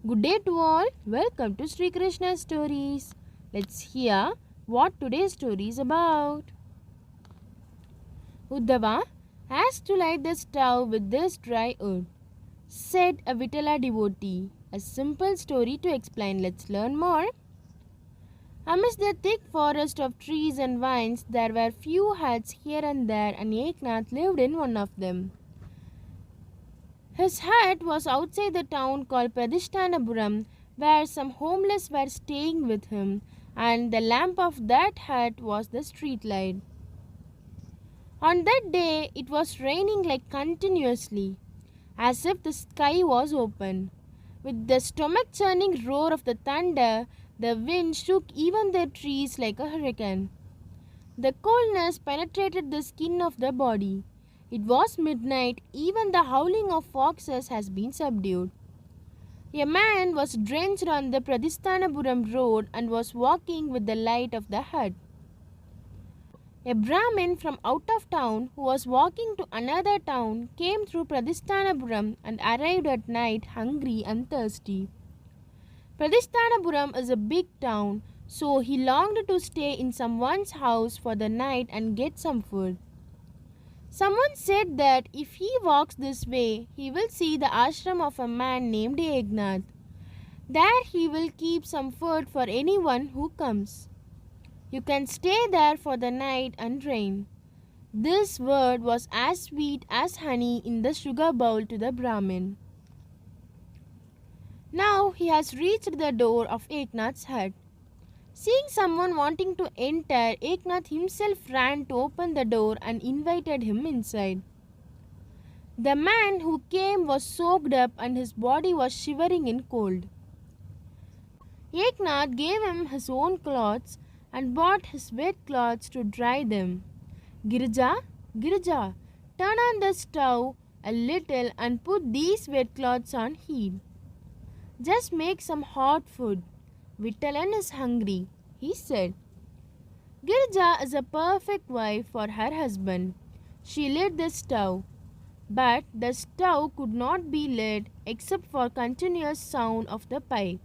Good day to all. Welcome to Sri Krishna Stories. Let's hear what today's story is about. Uddava has to light the stove with this dry wood, said a Vittala devotee. A simple story to explain. Let's learn more. Amidst the thick forest of trees and vines, there were few huts here and there, and Eknath lived in one of them. His hut was outside the town called Pratisthanapuram, where some homeless were staying with him, and the lamp of that hut was the street light. On that day, it was raining like continuously, as if the sky was open. With the stomach-churning roar of the thunder, the wind shook even the trees like a hurricane. The coldness penetrated the skin of the body. It was midnight, even the howling of foxes has been subdued. A man was drenched on the Pratisthanapuram road and was walking with the light of the hut. A Brahmin from out of town who was walking to another town came through Pratisthanapuram and arrived at night hungry and thirsty. Pratisthanapuram is a big town, so he longed to stay in someone's house for the night and get some food. Someone said that if he walks this way, he will see the ashram of a man named Eknath. There he will keep some food for anyone who comes. You can stay there for the night and drain. This word was as sweet as honey in the sugar bowl to the Brahmin. Now he has reached the door of Eknath's hut. Seeing someone wanting to enter, Eknath himself ran to open the door and invited him inside. The man who came was soaked up and his body was shivering in cold. Eknath gave him his own clothes and bought his wet clothes to dry them. Girija, Girija, turn on the stove a little and put these wet clothes on heat. Just make some hot food. Vittalan is hungry, he said. Girija is a perfect wife for her husband. She lit the stove, but the stove could not be lit except for continuous sound of the pipe.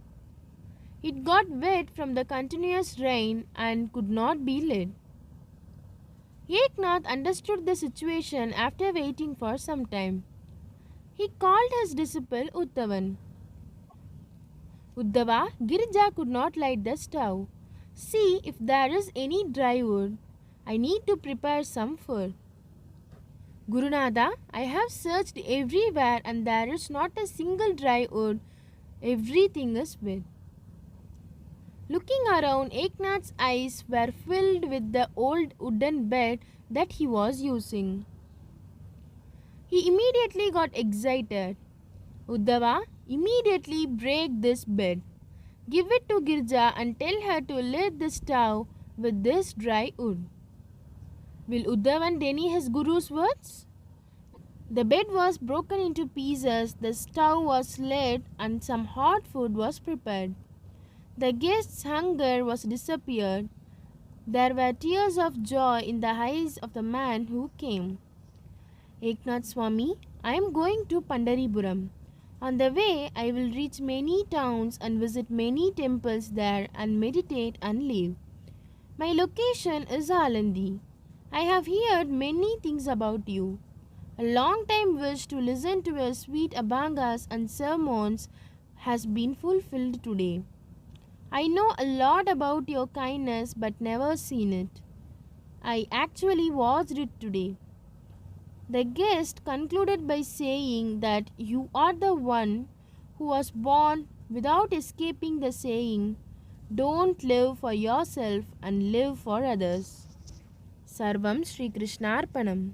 It got wet from the continuous rain and could not be lit. Eknath understood the situation after waiting for some time. He called his disciple Uddava. Uddava, Girija could not light the stove. See if there is any dry wood. I need to prepare some food. Gurunatha, I have searched everywhere and there is not a single dry wood. Everything is wet. Looking around, Eknath's eyes were filled with the old wooden bed that he was using. He immediately got excited. Uddava, immediately break this bed. Give it to Girija and tell her to lit the stove with this dry wood. Will Uddhavan deny his guru's words? The bed was broken into pieces, the stove was lit and some hot food was prepared. The guest's hunger was disappeared. There were tears of joy in the eyes of the man who came. Eknath Swami, I am going to Pandaripuram. On the way, I will reach many towns and visit many temples there and meditate and live. My location is Alandi. I have heard many things about you. A long time wish to listen to your sweet abhangas and sermons has been fulfilled today. I know a lot about your kindness but never seen it. I actually watched it today. The guest concluded by saying that you are the one who was born without escaping the saying, don't live for yourself and live for others. Sarvam Shri Krishnarpanam.